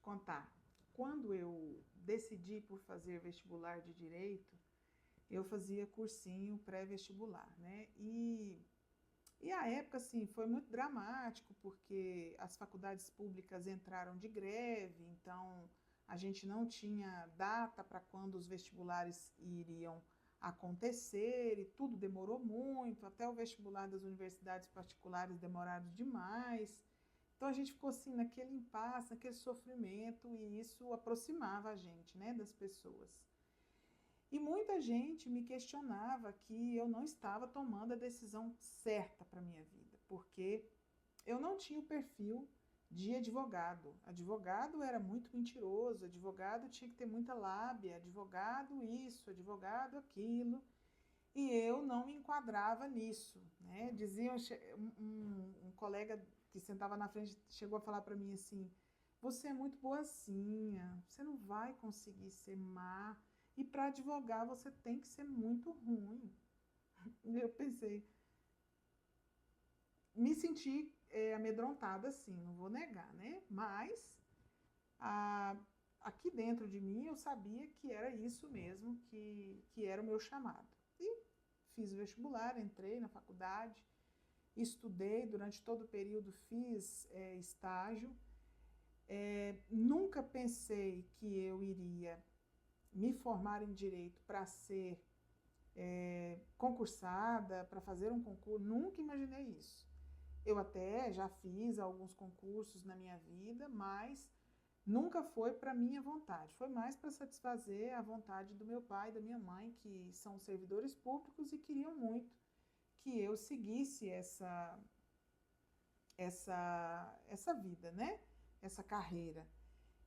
contar. Quando eu decidi por fazer vestibular de direito, eu fazia cursinho pré-vestibular, né? E a época, assim, foi muito dramático, porque as faculdades públicas entraram de greve, então a gente não tinha data para quando os vestibulares iriam acontecer, e tudo demorou muito, até o vestibular das universidades particulares demoraram demais. Então a gente ficou assim naquele impasse, naquele sofrimento, e isso aproximava a gente, né, das pessoas. E muita gente me questionava que eu não estava tomando a decisão certa para a minha vida, porque eu não tinha o perfil de advogado. Advogado era muito mentiroso, advogado tinha que ter muita lábia, advogado isso, advogado aquilo. E eu não me enquadrava nisso, né? Diziam, um colega que sentava na frente chegou a falar para mim assim: você é muito boazinha, você não vai conseguir ser má, e para advogar você tem que ser muito ruim. E eu pensei, me senti amedrontada, sim, não vou negar, né? Mas a, aqui dentro de mim eu sabia que era isso mesmo, que era o meu chamado. E fiz o vestibular, entrei na faculdade, estudei durante todo o período, fiz estágio. Nunca pensei que eu iria me formar em direito para ser concursada, para fazer um concurso, nunca imaginei isso. Eu até já fiz alguns concursos na minha vida, mas nunca foi para minha vontade, foi mais para satisfazer a vontade do meu pai e da minha mãe, que são servidores públicos e queriam muito que eu seguisse essa vida, né? Essa carreira.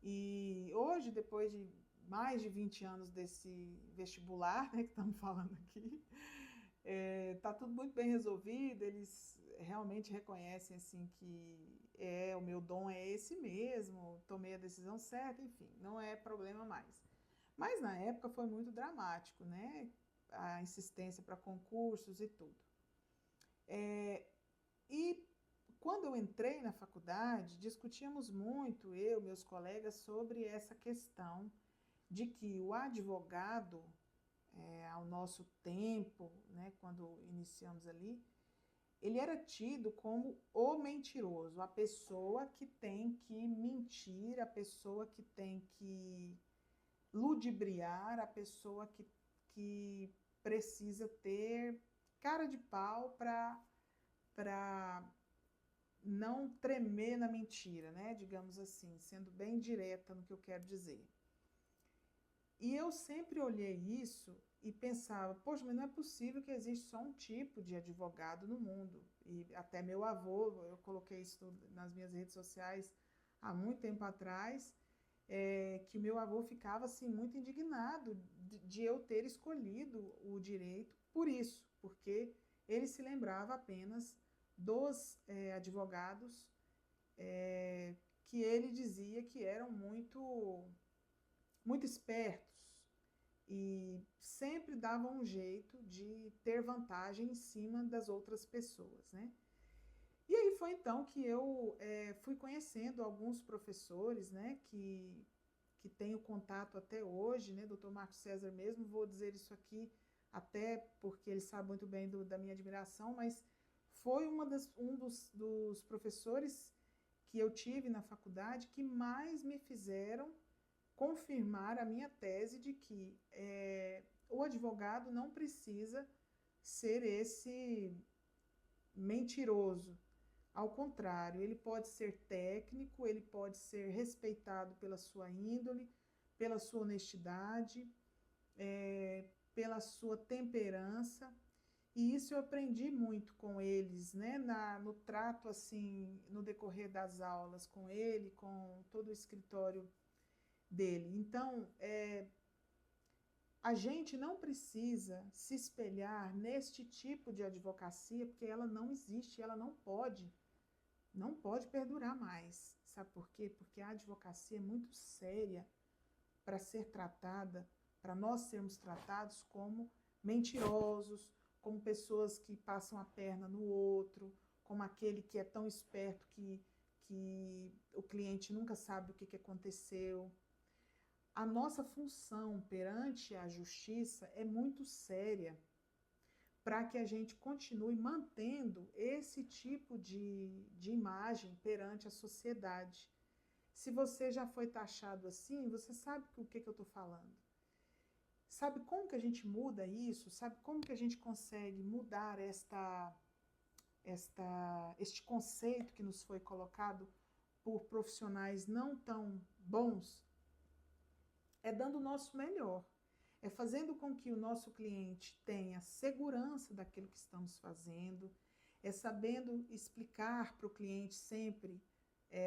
E hoje, depois de mais de 20 anos desse vestibular, né, que estamos falando aqui, tá tudo muito bem resolvido, eles realmente reconhecem assim que o meu dom é esse mesmo, tomei a decisão certa, enfim, não é problema mais. Mas na época foi muito dramático, né? A insistência para concursos e tudo. E quando eu entrei na faculdade, discutíamos muito, eu, meus colegas, sobre essa questão de que o advogado, ao nosso tempo, né, quando iniciamos ali, ele era tido como o mentiroso, a pessoa que tem que mentir, a pessoa que tem que ludibriar, a pessoa que precisa ter cara de pau para não tremer na mentira, né? Digamos assim, sendo bem direta no que eu quero dizer. E eu sempre olhei isso e pensava, poxa, mas não é possível que existe só um tipo de advogado no mundo. E até meu avô, eu coloquei isso nas minhas redes sociais há muito tempo atrás, que meu avô ficava assim muito indignado de eu ter escolhido o direito por isso, porque ele se lembrava apenas dos advogados que ele dizia que eram muito espertos e sempre davam um jeito de ter vantagem em cima das outras pessoas, né? E aí foi então que eu fui conhecendo alguns professores, né, que tenho contato até hoje, né, Dr. Marcos César mesmo, vou dizer isso aqui até porque ele sabe muito bem da minha admiração, mas foi um dos professores que eu tive na faculdade que mais me fizeram confirmar a minha tese de que o advogado não precisa ser esse mentiroso. Ao contrário, ele pode ser técnico, ele pode ser respeitado pela sua índole, pela sua honestidade, pela sua temperança. E isso eu aprendi muito com eles, né? No trato, assim, no decorrer das aulas com ele, com todo o escritório dele. Então, a gente não precisa se espelhar neste tipo de advocacia, porque ela não existe, ela não pode perdurar mais. Sabe por quê? Porque a advocacia é muito séria para ser tratada, para nós sermos tratados como mentirosos, como pessoas que passam a perna no outro, como aquele que é tão esperto que o cliente nunca sabe o que aconteceu. A nossa função perante a justiça é muito séria para que a gente continue mantendo esse tipo de imagem perante a sociedade. Se você já foi taxado assim, você sabe o que eu estou falando. Sabe como que a gente muda isso? Sabe como que a gente consegue mudar este conceito que nos foi colocado por profissionais não tão bons? É dando o nosso melhor. É fazendo com que o nosso cliente tenha segurança daquilo que estamos fazendo, é sabendo explicar para o cliente sempre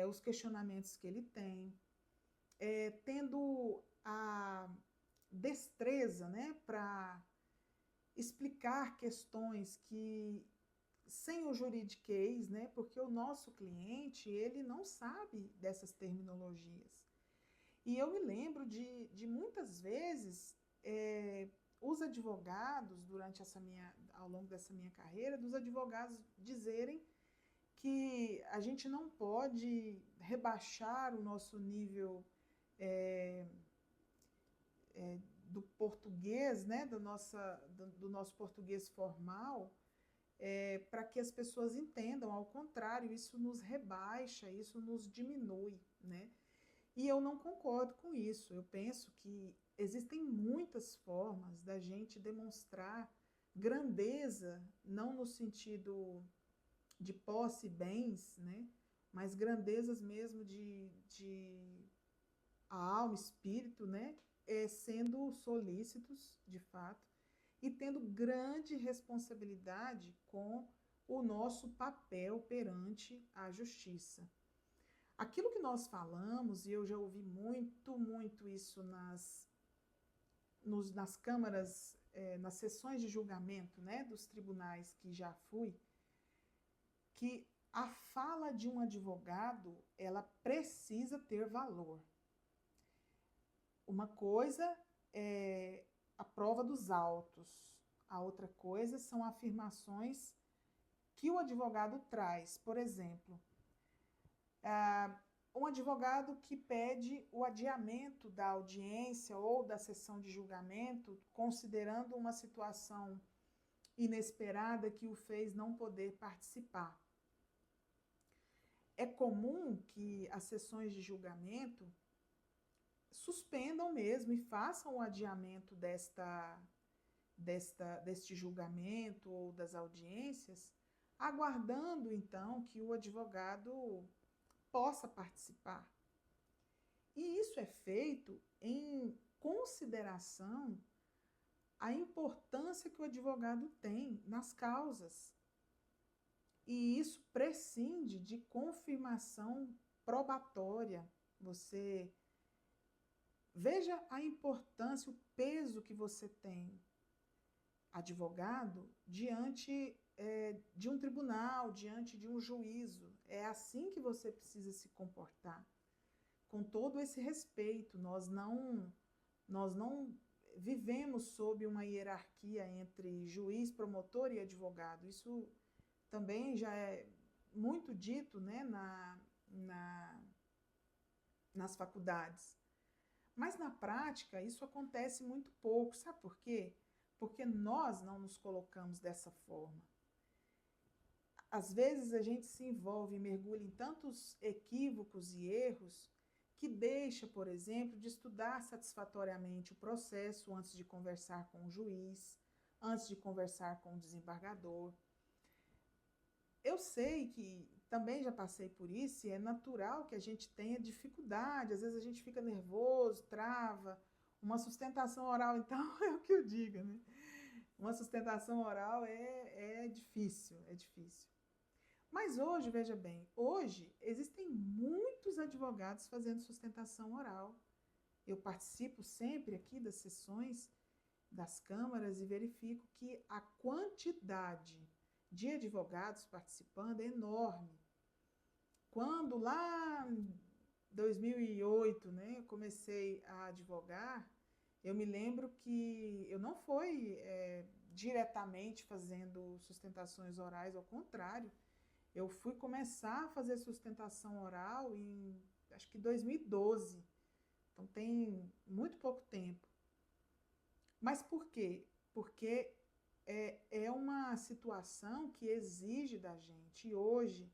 os questionamentos que ele tem, tendo a destreza, né, para explicar questões que sem o juridiquês, né, porque o nosso cliente ele não sabe dessas terminologias. E eu me lembro de muitas vezes os advogados, ao longo dessa minha carreira, dos advogados dizerem que a gente não pode rebaixar o nosso nível do português, né, do nosso português formal, para que as pessoas entendam. Ao contrário, isso nos rebaixa, isso nos diminui, né? E eu não concordo com isso. Eu penso que existem muitas formas da gente demonstrar grandeza, não no sentido de posse e bens, né? Mas grandezas mesmo de a alma, espírito, né? Sendo solícitos, de fato, e tendo grande responsabilidade com o nosso papel perante a justiça. Aquilo que nós falamos, e eu já ouvi muito isso nas câmaras, nas sessões de julgamento, né, dos tribunais que já fui, que a fala de um advogado, ela precisa ter valor. Uma coisa é a prova dos autos, a outra coisa são afirmações que o advogado traz. Por exemplo, um advogado que pede o adiamento da audiência ou da sessão de julgamento, considerando uma situação inesperada que o fez não poder participar. É comum que as sessões de julgamento suspendam mesmo e façam o adiamento deste julgamento ou das audiências, aguardando então que o advogado possa participar. E isso é feito em consideração à importância que o advogado tem nas causas. E isso prescinde de confirmação probatória. Você veja a importância, o peso que você tem, advogado, diante de um tribunal, diante de um juízo. É assim que você precisa se comportar, com todo esse respeito. Nós não vivemos sob uma hierarquia entre juiz, promotor e advogado. Isso também já é muito dito, né, nas faculdades. Mas na prática isso acontece muito pouco. Sabe por quê? Porque nós não nos colocamos dessa forma. Às vezes a gente se envolve e mergulha em tantos equívocos e erros que deixa, por exemplo, de estudar satisfatoriamente o processo antes de conversar com o juiz, antes de conversar com o desembargador. Eu sei que também já passei por isso e é natural que a gente tenha dificuldade, às vezes a gente fica nervoso, trava. Uma sustentação oral, então, é o que eu digo, né? Uma sustentação oral é difícil, é difícil. Mas hoje, veja bem, hoje existem muitos advogados fazendo sustentação oral. Eu participo sempre aqui das sessões das câmaras e verifico que a quantidade de advogados participando é enorme. Quando lá em 2008, né, eu comecei a advogar, eu me lembro que eu não fui diretamente fazendo sustentações orais, ao contrário, Eu fui começar a fazer sustentação oral em, acho que 2012. Então tem muito pouco tempo. Mas por quê? Porque é uma situação que exige da gente. E hoje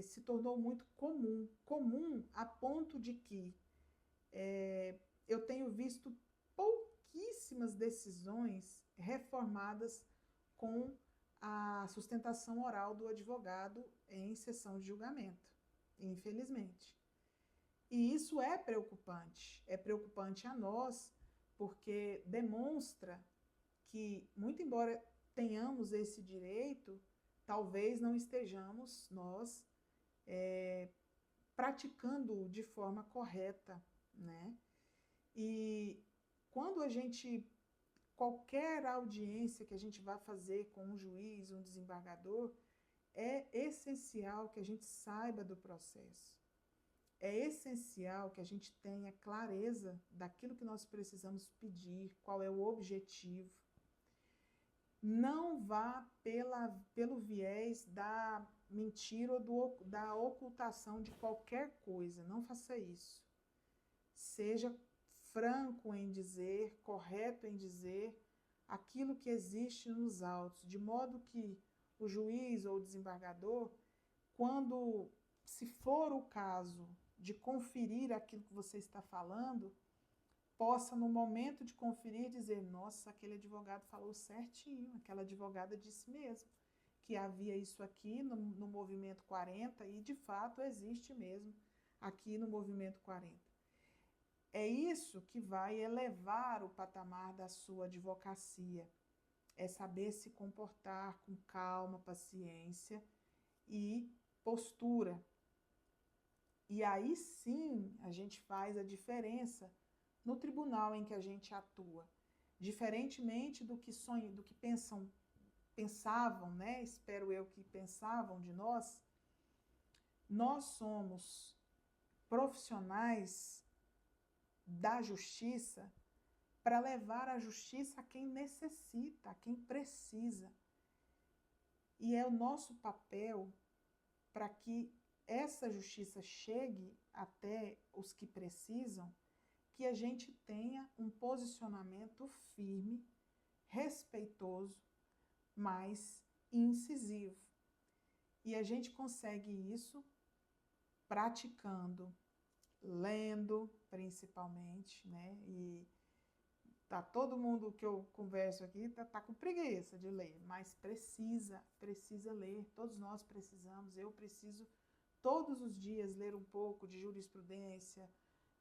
se tornou muito comum. Comum a ponto de que eu tenho visto pouquíssimas decisões reformadas com a sustentação oral do advogado em sessão de julgamento, infelizmente. E isso é preocupante a nós, porque demonstra que, muito embora tenhamos esse direito, talvez não estejamos nós praticando de forma correta, né? E quando a gente, qualquer audiência que a gente vai fazer com um juiz, um desembargador, é essencial que a gente saiba do processo. É essencial que a gente tenha clareza daquilo que nós precisamos pedir, qual é o objetivo. Não vá pelo viés da mentira ou da ocultação de qualquer coisa. Não faça isso. Seja franco em dizer, correto em dizer aquilo que existe nos autos, de modo que o juiz ou o desembargador, quando, se for o caso de conferir aquilo que você está falando, possa, no momento de conferir, dizer: nossa, aquele advogado falou certinho, aquela advogada disse mesmo que havia isso aqui no movimento 40 e, de fato, existe mesmo aqui no movimento 40. É isso que vai elevar o patamar da sua advocacia, é saber se comportar com calma, paciência e postura. E aí sim a gente faz a diferença no tribunal em que a gente atua. Diferentemente do que pensavam, né? Espero eu que pensavam de nós, nós somos profissionais da justiça para levar a justiça a quem necessita, a quem precisa. E é o nosso papel para que essa justiça chegue até os que precisam, que a gente tenha um posicionamento firme, respeitoso, mas incisivo. E a gente consegue isso praticando, lendo principalmente, né? E tá todo mundo que eu converso aqui tá com preguiça de ler, mas precisa ler, todos nós precisamos, eu preciso todos os dias ler um pouco de jurisprudência,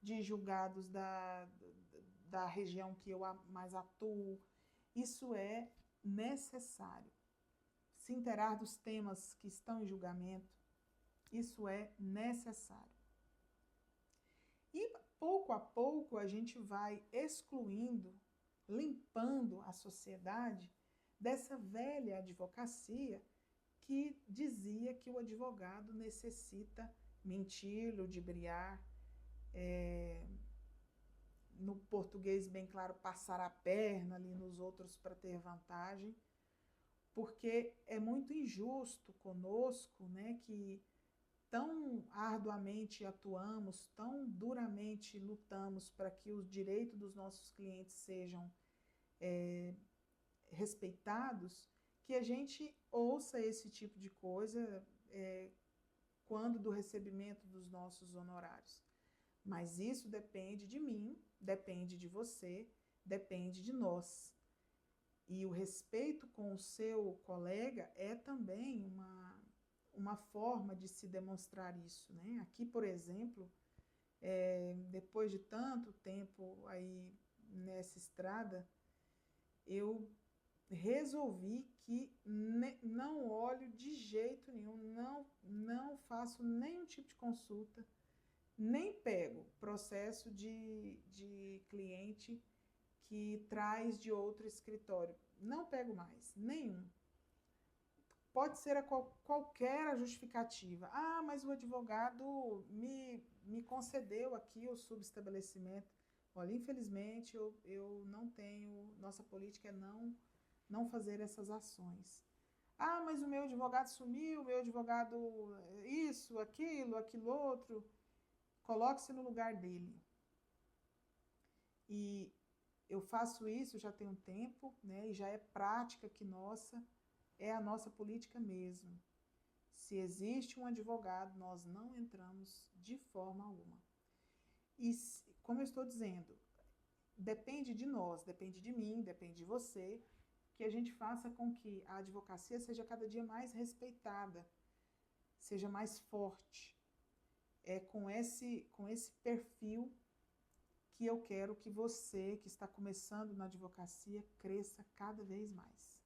de julgados da região que eu mais atuo. Isso é necessário. Se inteirar dos temas que estão em julgamento, isso é necessário. E pouco a pouco a gente vai excluindo, limpando a sociedade dessa velha advocacia que dizia que o advogado necessita mentir, ludibriar, no português bem claro, passar a perna ali nos outros para ter vantagem, porque é muito injusto conosco, né, que tão arduamente atuamos, tão duramente lutamos para que os direitos dos nossos clientes sejam respeitados, que a gente ouça esse tipo de coisa quando do recebimento dos nossos honorários. Mas isso depende de mim, depende de você, depende de nós. E o respeito com o seu colega é também uma forma de se demonstrar isso, né? Aqui, por exemplo, depois de tanto tempo aí nessa estrada, eu resolvi que não olho de jeito nenhum, não faço nenhum tipo de consulta, nem pego processo de cliente que traz de outro escritório. Não pego mais, nenhum. Pode ser qualquer a justificativa. Ah, mas o advogado me concedeu aqui o subestabelecimento. Olha, infelizmente eu não tenho, nossa política é não fazer essas ações. Ah, mas o meu advogado sumiu, o meu advogado isso, aquilo outro. Coloque-se no lugar dele. E eu faço isso já tem um tempo, né? E já é prática que nossa, é a nossa política mesmo. Se existe um advogado, nós não entramos de forma alguma. E, como eu estou dizendo, depende de nós, depende de mim, depende de você, que a gente faça com que a advocacia seja cada dia mais respeitada, seja mais forte. É com esse perfil que eu quero que você, que está começando na advocacia, cresça cada vez mais.